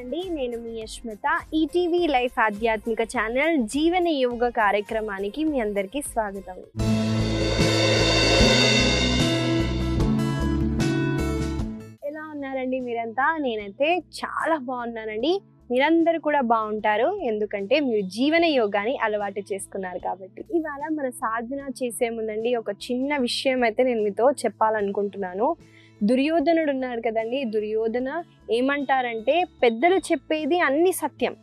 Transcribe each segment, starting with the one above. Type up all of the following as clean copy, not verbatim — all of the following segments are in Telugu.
అండి, నేను మీ యశ్మిత. ఈటీవీ లైఫ్ ఆధ్యాత్మిక ఛానల్ జీవన యోగ కార్యక్రమానికి మీ అందరికీ స్వాగతం. ఎలా ఉన్నారండి మీరంతా? నేనైతే చాలా బాగున్నానండి. మీరందరూ కూడా బాగుంటారు, ఎందుకంటే మీరు జీవన యోగాని అలవాటు చేసుకున్నారు కాబట్టి. ఇవాళ మన సాధన చేసే ముందండి ఒక చిన్న విషయం అయితే నేను మీతో చెప్పాలనుకుంటున్నాను. దుర్యోధనుడు ఉన్నాడు కదండి, దుర్యోధన ఏమంటారంటే, పెద్దలు చెప్పేది అన్ని సత్యం,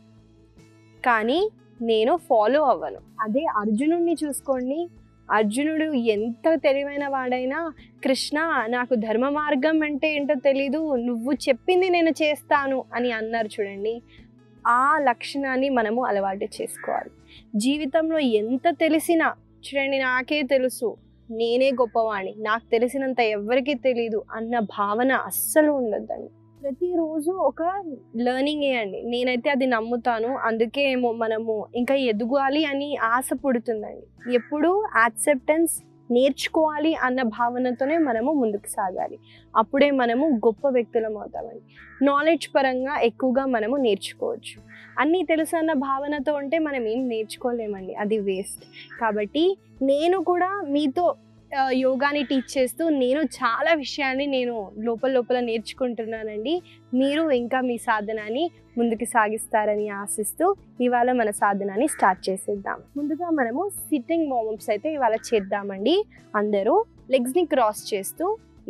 కానీ నేను ఫాలో అవ్వను. అదే అర్జునుడిని చూసుకోండి, అర్జునుడు ఎంత తెలివైన వాడైనా, కృష్ణ నాకు ధర్మ మార్గం అంటే ఏంటో తెలీదు, నువ్వు చెప్పింది నేను చేస్తాను అని అన్నారు చూడండి. ఆ లక్షణాన్ని మనము అలవాటు చేసుకోవాలి. జీవితంలో ఎంత తెలిసినా చూడండి, నాకే తెలుసు, నేనే గొప్పవాణి, నాకు తెలిసినంత ఎవరికీ తెలీదు అన్న భావన అస్సలు ఉండొద్దండి. ప్రతిరోజు ఒక లెర్నింగ్ అండి. నేనైతే అది నమ్ముతాను. అందుకే ఏమో మనము ఇంకా ఎదగాలి అని ఆశ పుడుతుందండి. ఎప్పుడు యాక్సెప్టెన్స్, నేర్చుకోవాలి అన్న భావనతోనే మనము ముందుకు సాగాలి. అప్పుడే మనము గొప్ప వ్యక్తులం అవుతామండి. నాలెడ్జ్ పరంగా ఎక్కువగా మనము నేర్చుకోవచ్చు. అన్నీ తెలుసు అన్న భావనతో ఉంటే మనం ఏం నేర్చుకోలేమండి, అది వేస్ట్. కాబట్టి నేను కూడా మీతో యోగాని టీచ్ చేస్తూ నేను చాలా విషయాన్ని నేను లోపల నేర్చుకుంటున్నానండి. మీరు ఇంకా మీ సాధనాన్ని ముందుకు సాగిస్తారని ఆశిస్తూ ఇవాళ మన సాధనాన్ని స్టార్ట్ చేసేద్దాం. ముందుగా మనము సిట్టింగ్ వార్మప్స్ అయితే ఇవాళ చేద్దామండి. అందరూ లెగ్స్ని క్రాస్ చేస్తూ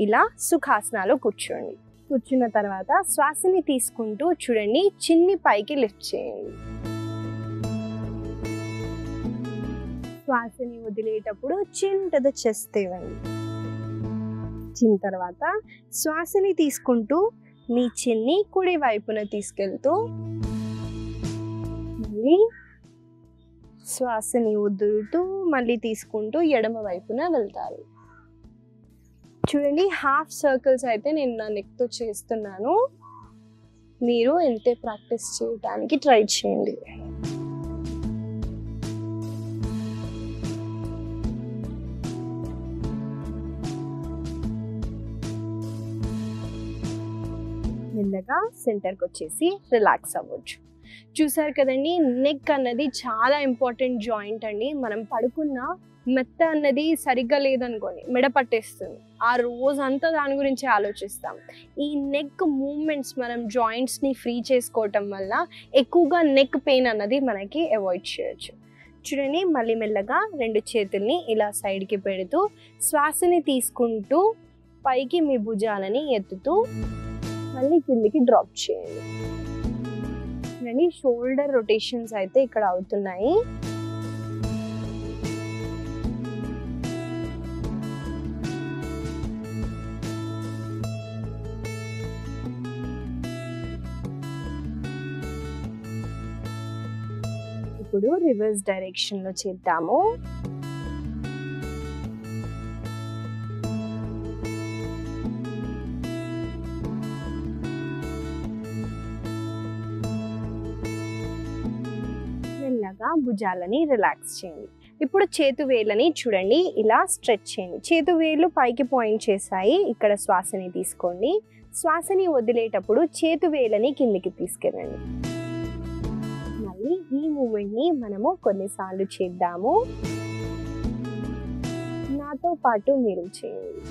ఇలా సుఖాసనాలో కూర్చోండి. కూర్చున్న తర్వాత శ్వాసని తీసుకుంటూ చూడండి, చిన్ని పైకి లిఫ్ట్ చేయండి. శ్వాసని వదిలేటప్పుడు చిన్ టు ద చెస్ట్ ఇవ్వండి. చిన్న తర్వాత శ్వాసని తీసుకుంటూ మీ చిన్ని కుడి వైపున తీసుకెళ్తూ మళ్ళీ శ్వాసని వదులుతూ మళ్ళీ తీసుకుంటూ ఎడమ వైపున వెళ్తారు. చూడండి, హాఫ్ సర్కిల్స్ అయితే నేను నా నెక్తో చేస్తున్నాను. మీరు ఇంతే ప్రాక్టీస్ చేయడానికి ట్రై చేయండి. మెల్లగా సెంటర్కి వచ్చేసి రిలాక్స్ అవ్వచ్చు. చూసారు కదండి, నెక్ అన్నది చాలా ఇంపార్టెంట్ జాయింట్ అండి. మనం పడుకున్న మెత్త అన్నది సరిగ్గా లేదనుకోండి, మెడ పట్టేస్తుంది. ఆ రోజంతా దాని గురించి ఆలోచిస్తాం. ఈ నెక్ మూమెంట్స్ మనం జాయింట్స్ని ఫ్రీ చేసుకోవటం వల్ల ఎక్కువగా నెక్ పెయిన్ అన్నది మనకి అవాయిడ్ చేయొచ్చు. చూడండి, మళ్ళీ మెల్లగా రెండు చేతుల్ని ఇలా సైడ్కి పెడుతూ శ్వాసని తీసుకుంటూ పైకి మీ భుజాలని ఎత్తుతూ మళ్ళీ కిందికి డ్రాప్ చేయండి. చూడండి, షోల్డర్ రొటేషన్స్ అయితే ఇక్కడ అవుతున్నాయి. ఇప్పుడు రివర్స్ డైరెక్షన్ లో చేద్దాము. మెల్లగా భుజాలని రిలాక్స్ చేయండి. ఇప్పుడు చేతు వేళ్ళని చూడండి, ఇలా స్ట్రెచ్ చేయండి. చేతు వేళ్ళు పైకి పాయింట్ చేశాయి. ఇక్కడ శ్వాసని తీసుకోండి. శ్వాసని వదిలేటప్పుడు చేతు వేళ్ళని కిందికి తీసుకెళ్ళండి. మళ్ళీ ఈ మూమెంట్ని మనము కొన్నిసార్లు చేద్దాము. నాతో పాటు మీరు చేయండి.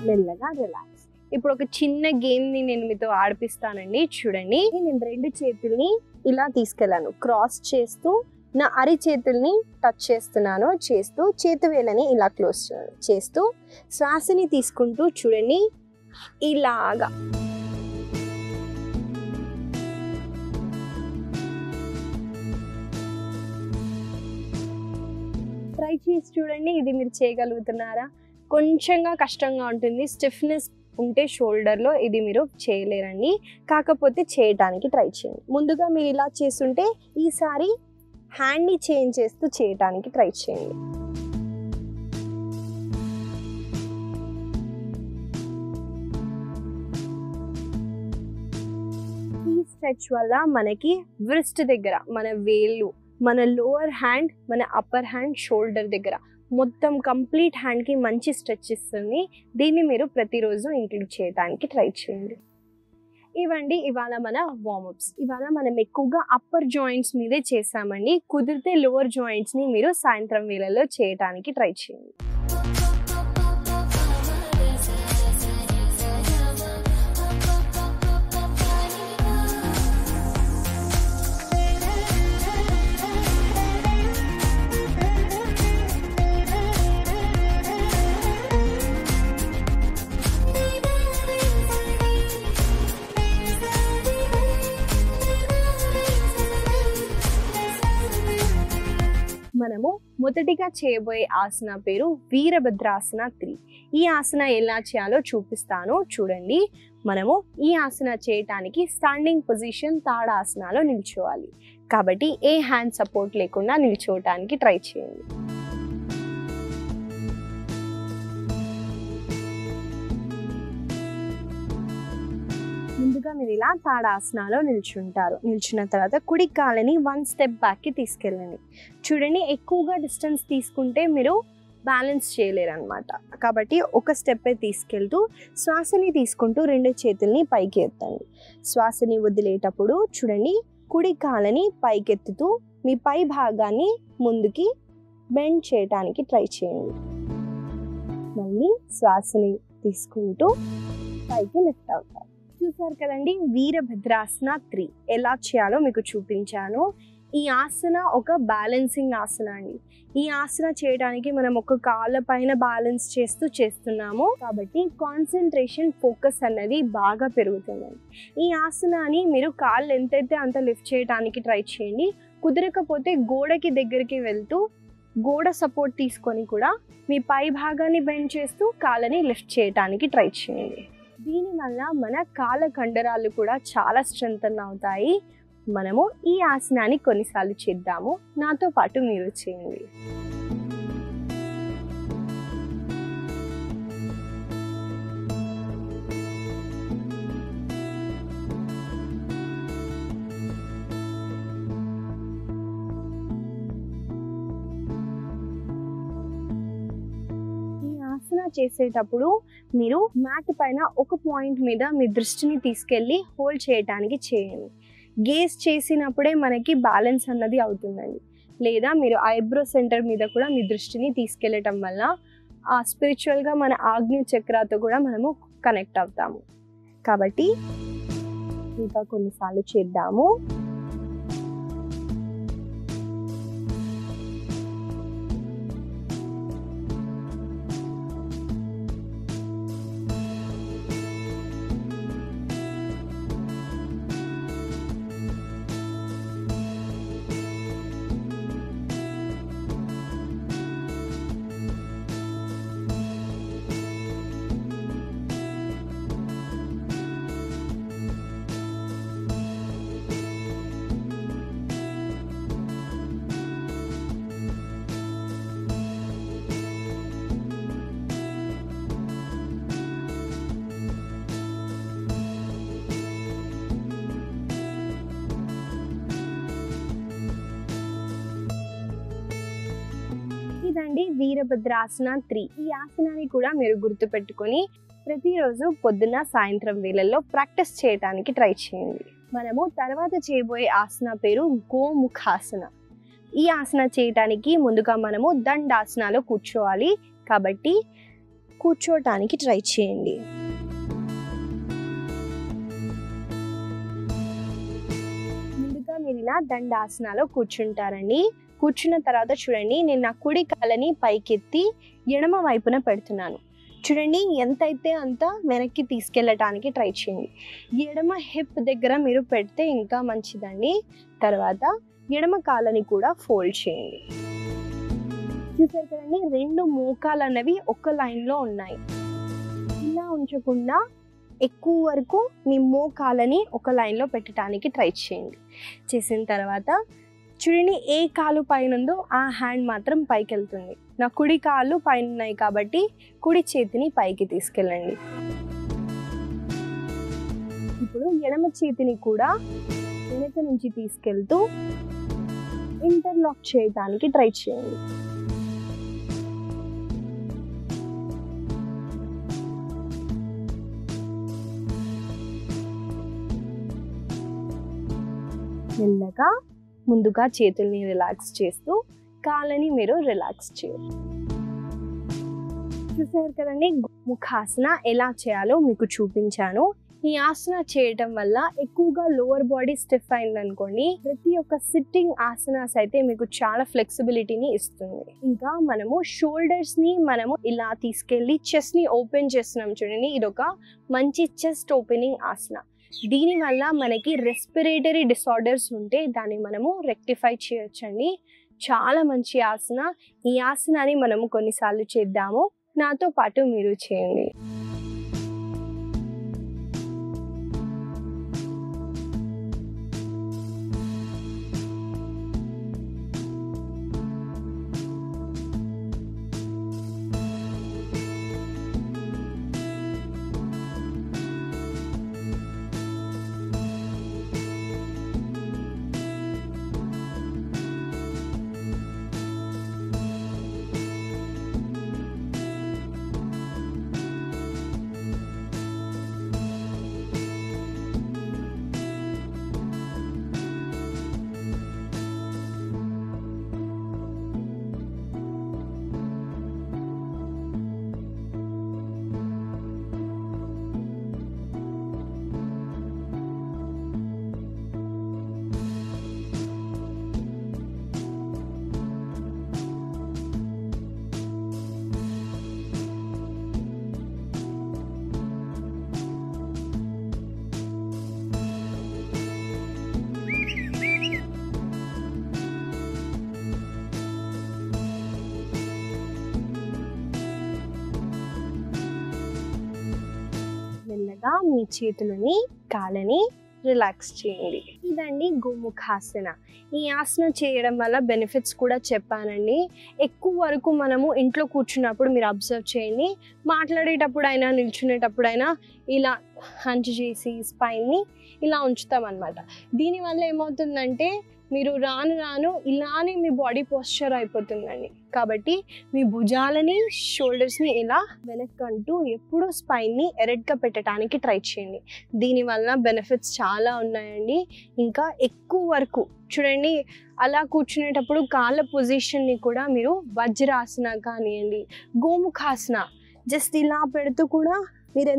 మెల్లగా రిలాక్స్. ఇప్పుడు ఒక చిన్న గేమ్ని నేను మీతో ఆడిపిస్తానండి. చూడండి, నేను రెండు చేతుల్ని ఇలా తీసుకెళ్ళాను, క్రాస్ చేస్తూ నా అరి చేతుల్ని టచ్ చేస్తున్నాను. చేస్తూ చేతు వేళ్ళని ఇలా క్లోజ్ చేస్తూ శ్వాసని తీసుకుంటూ చూడండి, ఇలాగా ట్రై చేసి చూడండి. ఇది మీరు చేయగలుగుతున్నారా? కొంచెంగా కష్టంగా ఉంటుంది, స్టిఫ్నెస్ ఉంటే షోల్డర్లో ఇది మీరు చేయలేరండి. కాకపోతే చేయడానికి ట్రై చేయండి. ముందుగా మీరు ఇలా చేస్తుంటే ఈసారి హ్యాండ్ని చేంజ్ చేస్తూ చేయడానికి ట్రై చేయండి. ఈ స్ట్రెచ్ వల్ల మనకి వ్రిస్ట్ దగ్గర మన వేళ్ళు మన లోవర్ హ్యాండ్, మన అప్పర్ హ్యాండ్, షోల్డర్ దగ్గర మొత్తం కంప్లీట్ హ్యాండ్కి మంచి స్ట్రెచ్ ఇస్తుంది. దీన్ని మీరు ప్రతిరోజు ఇంక్లూడ్ చేయడానికి ట్రై చేయండి. ఇవండి ఇవాళ మన వార్మప్స్. ఇవాళ మనం ఎక్కువగా అప్పర్ జాయింట్స్ మీదే చేసామండి. కుదిరితే లోవర్ జాయింట్స్ని మీరు సాయంత్రం వేళల్లో చేయడానికి ట్రై చేయండి. మనము మొదటిగా చేయబోయే ఆసన పేరు వీరభద్రాసన 3. ఈ ఆసన ఎలా చేయాలో చూపిస్తాను చూడండి. మనము ఈ ఆసన చేయటానికి స్టాండింగ్ పొజిషన్ తాడాసనలో నిల్చోవాలి. కాబట్టి ఏ హ్యాండ్ సపోర్ట్ లేకుండా నిల్చోవటానికి ట్రై చేయండి. ముందుగా మీరు ఇలా తాడాసనలో నిల్చుంటారు. నిల్చున్న తర్వాత కుడి కాళ్ళని 1 స్టెప్ బ్యాక్కి తీసుకెళ్ళండి. చూడండి, ఎక్కువగా డిస్టెన్స్ తీసుకుంటే మీరు బ్యాలెన్స్ చేయలేరు అనమాట. కాబట్టి ఒక స్టెప్పే తీసుకెళ్తూ శ్వాసని తీసుకుంటూ 2 చేతుల్ని పైకి ఎత్తండి. శ్వాసని వదిలేటప్పుడు చూడండి, కుడి కాళ్ళని పైకెత్తుతూ మీ పై భాగాన్ని ముందుకి బెండ్ చేయడానికి ట్రై చేయండి. మళ్ళీ శ్వాసని తీసుకుంటూ పైకి లిఫ్ట్ అవుతారు. చూసారు కదండి, వీరభద్రాసన 3 ఎలా చేయాలో మీకు చూపించాను. ఈ ఆసన ఒక బ్యాలెన్సింగ్ ఆసన అండి. ఈ ఆసన చేయడానికి మనం ఒక కాళ్ళ పైన బ్యాలెన్స్ చేస్తున్నాము. కాబట్టి కాన్సన్ట్రేషన్, ఫోకస్ అన్నది బాగా పెరుగుతుందండి. ఈ ఆసనాన్ని మీరు కాళ్ళు ఎంతైతే అంత లిఫ్ట్ చేయడానికి ట్రై చేయండి. కుదరకపోతే గోడకి దగ్గరికి వెళ్తూ గోడ సపోర్ట్ తీసుకొని కూడా మీ పై భాగాన్ని బెండ్ చేస్తూ కాళ్ళని లిఫ్ట్ చేయడానికి ట్రై చేయండి. దీనివల్ల మన కాళ్ళ కండరాలు కూడా చాలా స్ట్రెంథన్ అవుతాయి. మనము ఈ ఆసనాన్ని కొన్నిసార్లు చేద్దాము. నాతో పాటు మీరు చేయండి. ఆసన చేసేటప్పుడు మీరు మ్యాట్ పైన ఒక పాయింట్ మీద మీ దృష్టిని తీసుకెళ్ళి హోల్డ్ చేయడానికి చేయండి. గేజ్ చేసినప్పుడే మనకి బ్యాలెన్స్ అన్నది అవుతుందండి. లేదా మీరు ఐబ్రో సెంటర్ మీద కూడా మీ దృష్టిని తీసుకెళ్ళటం వల్ల స్పిరిచువల్గా మన ఆగ్నేయ చక్రాతో కూడా మనము కనెక్ట్ అవుతాము. కాబట్టి ఇంకా కొన్నిసార్లు చేద్దాము. ఇదండి వీరభద్రాసన 3. ఈ ఆసనాన్ని కూడా మీరు గుర్తుపెట్టుకొని ప్రతిరోజు పొద్దున్న సాయంత్రం వేళల్లో ప్రాక్టీస్ చేయడానికి ట్రై చేయండి. మనము తర్వాత చేయబోయే ఆసన పేరు గోముఖాసన. ఈ ఆసన చేయటానికి ముందుగా మనము దండాసనలో కూర్చోవాలి. కాబట్టి కూర్చోటానికి ట్రై చేయండి. ముందుగా మీరు ఇలా దండాసనలో కూర్చుంటారండి. కూర్చున్న తర్వాత చూడండి, నేను నా కుడి కాళ్ళని పైకెత్తి ఎడమ వైపున పెడుతున్నాను. చూడండి, ఎంతైతే అంత వెనక్కి తీసుకెళ్ళటానికి ట్రై చేయండి. ఎడమ హిప్ దగ్గర మీరు పెడితే ఇంకా మంచిదండి. తర్వాత ఎడమ కాళ్ళని కూడా ఫోల్డ్ చేయండి. చూసారు కదండి, 2 మోకాలు అన్నవి ఒక లైన్లో ఉన్నాయి. ఇలా ఉంచకుండా ఎక్కువ వరకు మీ మోకాలని ఒక లైన్లో పెట్టడానికి ట్రై చేయండి. చేసిన తర్వాత చూడండి, ఏ కాలు పైన ఉందో ఆ హ్యాండ్ మాత్రం పైకి వెళ్తుంది. నా కుడి కాళ్ళు పైన ఉన్నాయి కాబట్టి కుడి చేతిని పైకి తీసుకెళ్ళండి. ఇప్పుడు ఎడమ చేతిని కూడా వెనక నుంచి తీసుకెళ్తూ ఇంటర్లాక్ చేయడానికి ట్రై చేయండి. మెల్లగా ముందుగా చేతుల్ని రిలాక్స్ చేస్తూ కాళ్ళని మీరు రిలాక్స్ చేయండి. చూసారు కదండి, ముఖాసన ఎలా చేయాలో మీకు చూపించాను. ఈ ఆసన చేయటం వల్ల ఎక్కువగా లోవర్ బాడీ స్టిఫ్ అయిందనుకోండి, ప్రతి ఒక్క సిట్టింగ్ ఆసనాస్ అయితే మీకు చాలా ఫ్లెక్సిబిలిటీని ఇస్తుంది. ఇంకా మనము షోల్డర్స్ ని మనము ఇలా తీసుకెళ్ళి చెస్ట్ ని ఓపెన్ చేస్తున్నాం చూడండి, ఇది ఒక మంచి చెస్ట్ ఓపెనింగ్ ఆసన. దీనివల్ల మనకి రెస్పిరేటరీ డిసార్డర్స్ ఉంటే దాన్ని మనము రెక్టిఫై చేయొచ్చండి. చాలా మంచి ఆసన. ఈ ఆసనాన్ని మనము కొన్నిసార్లు చేద్దాము. నాతో పాటు మీరు చేయండి. మెల్లగా మీ చేతులని కాళ్ళని రిలాక్స్ చేయండి. ఇదండి గోముఖాసన. ఈ ఆసన చేయడం వల్ల బెనిఫిట్స్ కూడా చెప్పానండి. ఎక్కువ వరకు మనము ఇంట్లో కూర్చున్నప్పుడు మీరు అబ్జర్వ్ చేయండి, మాట్లాడేటప్పుడైనా నిల్చునేటప్పుడైనా ఇలా హంచ్ చేసి స్పైన్ని ఇలా ఉంచుతామన్నమాట. దీనివల్ల ఏమవుతుందంటే మీరు రాను రాను ఇలానే మీ బాడీ పోస్చర్ అయిపోతుందండి. కాబట్టి మీ భుజాలని షోల్డర్స్ని ఇలా వెనక్కంటూ ఎప్పుడూ స్పైన్ని ఎరెక్ట్గా పెట్టడానికి ట్రై చేయండి. దీనివల్ల బెనిఫిట్స్ చాలా ఉన్నాయండి. ఇంకా ఎక్కువ వరకు చూడండి, అలా కూర్చునేటప్పుడు కాళ్ళ పొజిషన్ని కూడా మీరు వజ్రాసన కానివ్వండి, గోముఖాసన జస్ట్ ఇలా పెడుతూ కూడా మీరు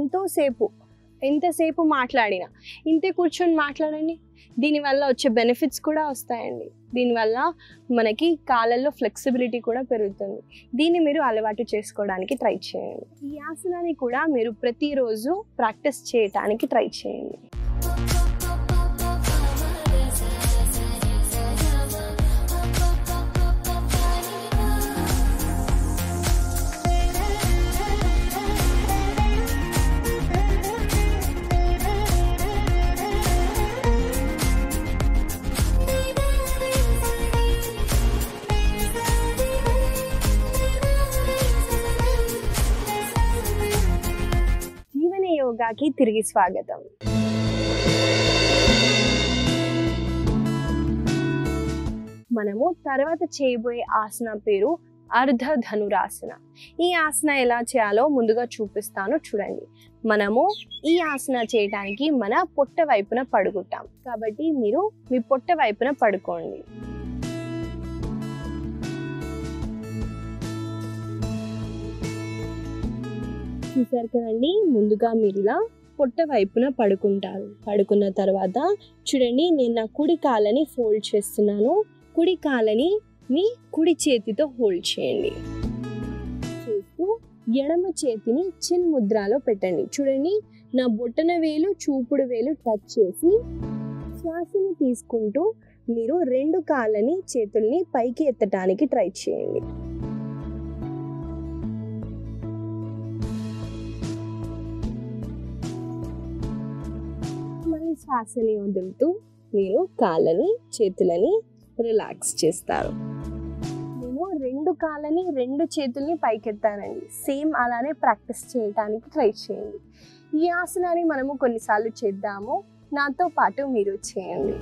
ఎంతసేపు మాట్లాడినా ఇంతే కూర్చొని మాట్లాడండి. దీనివల్ల వచ్చే బెనిఫిట్స్ కూడా వస్తాయండి. దీనివల్ల మనకి కాళ్ళల్లో ఫ్లెక్సిబిలిటీ కూడా పెరుగుతుంది. దీన్ని మీరు అలవాటు చేసుకోవడానికి ట్రై చేయండి. ఈ ఆసనాన్ని కూడా మీరు ప్రతిరోజు ప్రాక్టీస్ చేయడానికి ట్రై చేయండి. యోగాకి తిరిగి స్వాగతం. మనము తర్వాత చేయబోయే ఆసన పేరు అర్ధ ధనురాసన. ఈ ఆసన ఎలా చేయాలో ముందుగా చూపిస్తాను చూడండి. మనము ఈ ఆసన చేయడానికి మన పొట్ట వైపున పడుకుంటాం. కాబట్టి మీరు మీ పొట్ట వైపున పడుకోండి. చూసారు కదండి, ముందుగా మీరు ఇలా పొట్ట వైపున పడుకుంటారు. పడుకున్న తర్వాత చూడండి, నేను నా కుడి కాళ్ళని ఫోల్డ్ చేస్తున్నాను. కుడి కాళ్ళని మీ కుడి చేతితో హోల్డ్ చేయండి. చేస్తూ ఎడమ చేతిని చిన్ ముద్రలో పెట్టండి. చూడండి, నా బొటన వేలు చూపుడు వేలు టచ్ చేసి శ్వాసని తీసుకుంటూ మీరు రెండు కాళ్ళని చేతుల్ని పైకి ఎత్తడానికి ట్రై చేయండి. శ్వాసని వదులుతూ మీరు కాళ్ళని చేతులని రిలాక్స్ చేస్తారు. నేను రెండు కాళ్ళని రెండు చేతుల్ని పైకెత్తానండి. సేమ్ అలానే ప్రాక్టీస్ చేయడానికి ట్రై చేయండి. ఈ ఆసనాన్ని మనము కొన్నిసార్లు చేద్దాము. నాతో పాటు మీరు చేయండి.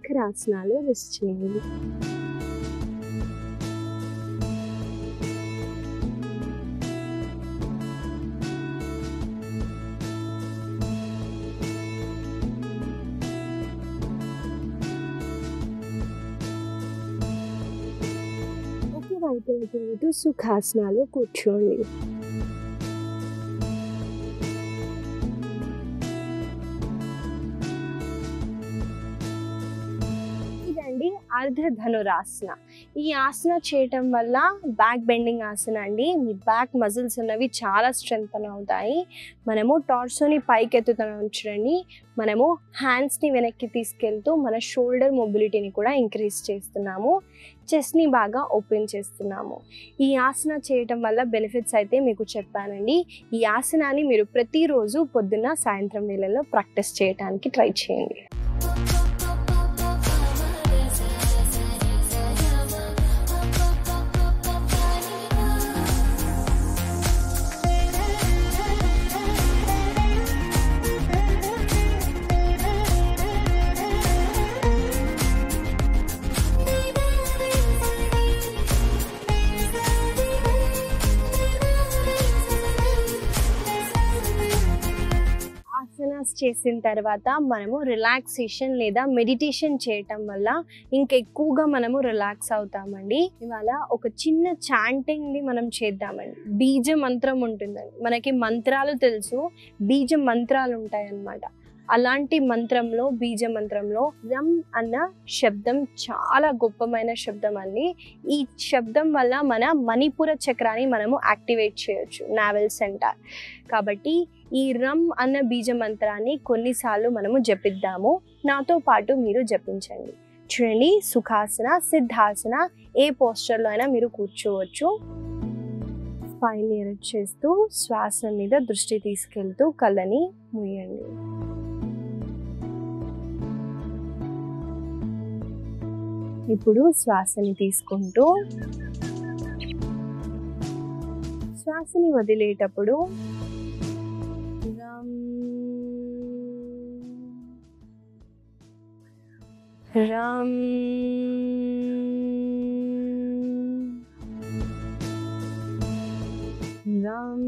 శిఖరాసనాలు రెస్ట్ చేయండి. ఒకవైపున తిరుగుతూ సుఖాసనాలు కూర్చోండి. ఇదండి అర్ధధనురాసన. ఈ ఆసన చేయటం వల్ల బ్యాక్ బెండింగ్ ఆసన అండి. మీ బ్యాక్ మజిల్స్ ఉన్నవి చాలా స్ట్రెంగ్త్ అవుతాయి. మనము టార్సోని పైకి ఎత్తుతున్నాం చూడండి. మనము హ్యాండ్స్ని వెనక్కి తీసుకెళ్తూ మన షోల్డర్ మొబిలిటీని కూడా ఇంక్రీజ్ చేస్తున్నాము. చెస్ట్ని బాగా ఓపెన్ చేస్తున్నాము. ఈ ఆసన చేయటం వల్ల బెనిఫిట్స్ అయితే మీకు చెప్పానండి. ఈ ఆసనాన్ని మీరు ప్రతిరోజు పొద్దున్న సాయంత్రం వేళల్లో ప్రాక్టీస్ చేయడానికి ట్రై చేయండి. ఆసనాస్ చేసిన తర్వాత మనము రిలాక్సేషన్ లేదా మెడిటేషన్ చేయటం వల్ల ఇంకెక్కువగా మనము రిలాక్స్ అవుతామండి. ఇవాళ ఒక చిన్న చాంటింగ్ని మనం చేద్దామండి. బీజ మంత్రం ఉంటుందండి. మనకి మంత్రాలు తెలుసు, బీజ మంత్రాలు ఉంటాయన్నమాట. అలాంటి మంత్రంలో, బీజ మంత్రంలో రమ్ అన్న శబ్దం చాలా గొప్పమైన శబ్దం అండి. ఈ శబ్దం వల్ల మన మణిపుర చక్రాన్ని మనము యాక్టివేట్ చేయొచ్చు, నావెల్ సెంటర్. కాబట్టి ఈ రమ్ అన్న బీజ మంత్రాన్ని కొన్నిసార్లు మనము జపిద్దాము. నాతో పాటు మీరు జపించండి. చూడండి, సుఖాసన, సిద్ధాసన ఏ పోస్చర్లో అయినా మీరు కూర్చోవచ్చు. స్పైన్ ఎరెక్ట్ చేస్తూ శ్వాస మీద దృష్టి తీసుకెళ్తూ కళ్ళని మూయండి. ఇప్పుడు శ్వాసని తీసుకుంటూ శ్వాసని వదిలేటప్పుడు రమ్ రమ్ రమ్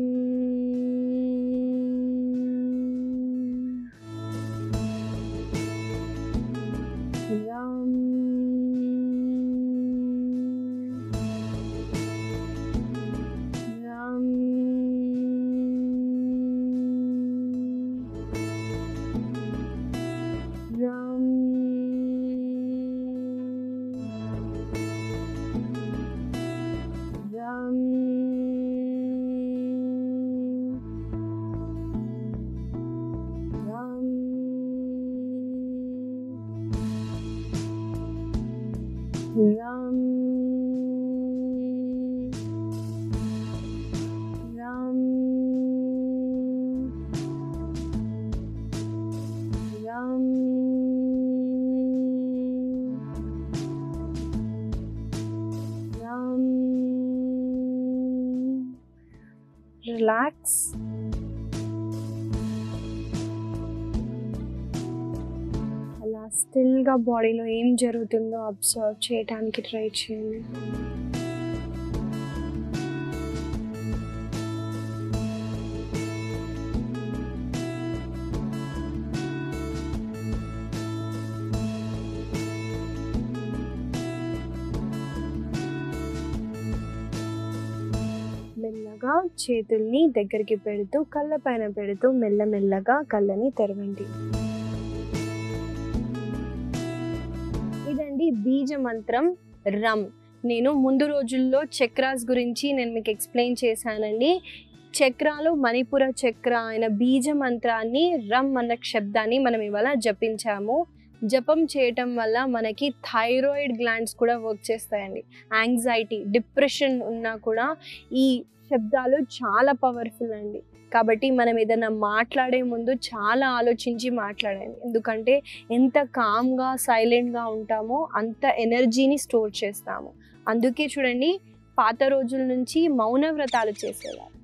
రిలాక్స్. అలా స్టిల్గా బాడీలో ఏం జరుగుతుందో అబ్జర్వ్ చేయడానికి ట్రై చేయండి. మెల్లగా చేతుల్ని దగ్గరికి పెడుతూ కళ్ళ పైన పెడుతూ మెల్లమెల్లగా కళ్ళని తెరవండి. ఇదండి బీజ మంత్రం రమ్. నేను ముందు రోజుల్లో చక్రాస్ గురించి నేను మీకు ఎక్స్ప్లెయిన్ చేశానండి. చక్రాలు, మణిపుర చక్ర అయిన బీజ మంత్రాన్ని, రమ్ అన్న శబ్దాన్ని మనం ఇవాళ జపించాము. జపం చేయటం వల్ల మనకి థైరాయిడ్ గ్లాండ్స్ కూడా వర్క్ చేస్తాయండి. యాంగ్జైటీ, డిప్రెషన్ ఉన్నా కూడా ఈ శబ్దాలు చాలా పవర్ఫుల్ అండి. కాబట్టి మనం ఏదైనా మాట్లాడే ముందు చాలా ఆలోచించి మాట్లాడండి. ఎందుకంటే ఎంత కామ్గా, సైలెంట్గా ఉంటామో అంత ఎనర్జీని స్టోర్ చేస్తాము. అందుకే చూడండి, పాత రోజుల నుంచి మౌన వ్రతాలు చేసేవారు.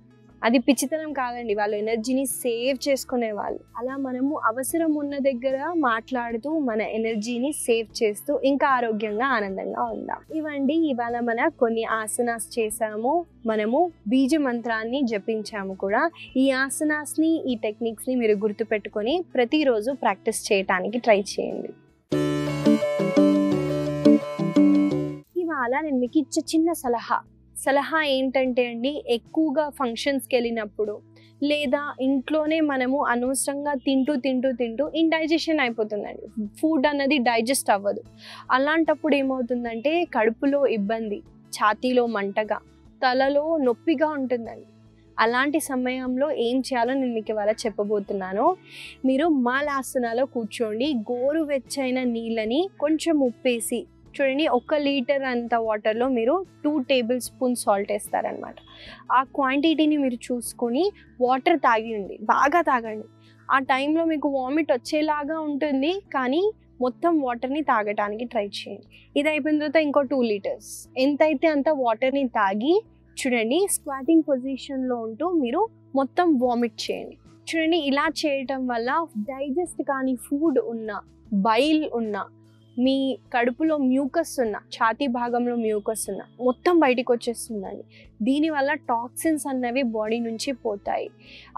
అది పిచ్చితనం కాదండి, వాళ్ళు ఎనర్జీని సేవ్ చేసుకునే వాళ్ళు. అలా మనము అవసరం ఉన్న దగ్గర మాట్లాడుతూ మన ఎనర్జీని సేవ్ చేస్తూ ఇంకా ఆరోగ్యంగా ఆనందంగా ఉందాం. ఇవండి ఇవాళ మన కొన్ని ఆసనాస్ చేసాము, మనము బీజ మంత్రాన్ని జపించాము కూడా. ఈ ఆసనాస్ని, ఈ టెక్నిక్స్ని మీరు గుర్తుపెట్టుకొని ప్రతిరోజు ప్రాక్టీస్ చేయడానికి ట్రై చేయండి. ఇవాళ నేను మీకు ఇచ్చే చిన్న సలహా ఏంటంటే అండి, ఎక్కువగా ఫంక్షన్స్కి వెళ్ళినప్పుడు లేదా ఇంట్లోనే మనము అనవసరంగా తింటూ ఇండైజెషన్ అయిపోతుందండి. ఫుడ్ అన్నది డైజెస్ట్ అవ్వదు. అలాంటప్పుడు ఏమవుతుందంటే కడుపులో ఇబ్బంది, ఛాతీలో మంటగా, తలలో నొప్పిగా ఉంటుందండి. అలాంటి సమయంలో ఏం చేయాలో నేను మీకు ఇవాళ చెప్పబోతున్నాను. మీరు మాలాసనాలో కూర్చోండి. గోరువెచ్చైన నీళ్ళని కొంచెం ఉప్పేసి, చూడండి 1 లీటర్ అంత వాటర్లో మీరు 2 టేబుల్ స్పూన్ సాల్ట్ వేస్తారనమాట. ఆ క్వాంటిటీని మీరు చూసుకొని వాటర్ తాగండి, బాగా తాగండి. ఆ టైంలో మీకు వామిట్ వచ్చేలాగా ఉంటుంది, కానీ మొత్తం వాటర్ని తాగడానికి ట్రై చేయండి. ఇది అయిపోయిన తర్వాత ఇంకో 2 లీటర్స్ ఎంతైతే అంత వాటర్ని తాగి చూడండి, స్క్వాటింగ్ పొజిషన్లో ఉంటూ మీరు మొత్తం వామిట్ చేయండి. చూడండి, ఇలా చేయటం వల్ల డైజెస్ట్ కానీ ఫుడ్ ఉన్న, బైల్ ఉన్న, మీ కడుపులో మ్యూకస్ ఉన్న, ఛాతీ భాగంలో మ్యూకస్ ఉన్న మొత్తం బయటికి వచ్చేస్తుందండి. దీనివల్ల టాక్సిన్స్ అన్నవి బాడీ నుంచి పోతాయి.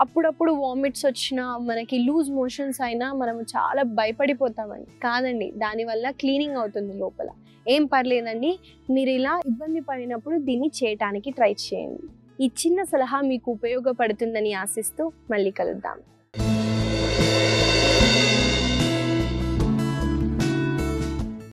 అప్పుడప్పుడు వామిట్స్ వచ్చినా, మనకి లూజ్ మోషన్స్ అయినా మనము చాలా భయపడిపోతామండి. కాదండి, దానివల్ల క్లీనింగ్ అవుతుంది లోపల. ఏం పర్లేదండి, మీరు ఇలా ఇబ్బంది పడినప్పుడు దీన్ని చేయటానికి ట్రై చేయండి. ఈ చిన్న సలహా మీకు ఉపయోగపడుతుందని ఆశిస్తూ మళ్ళీ కలుద్దాం.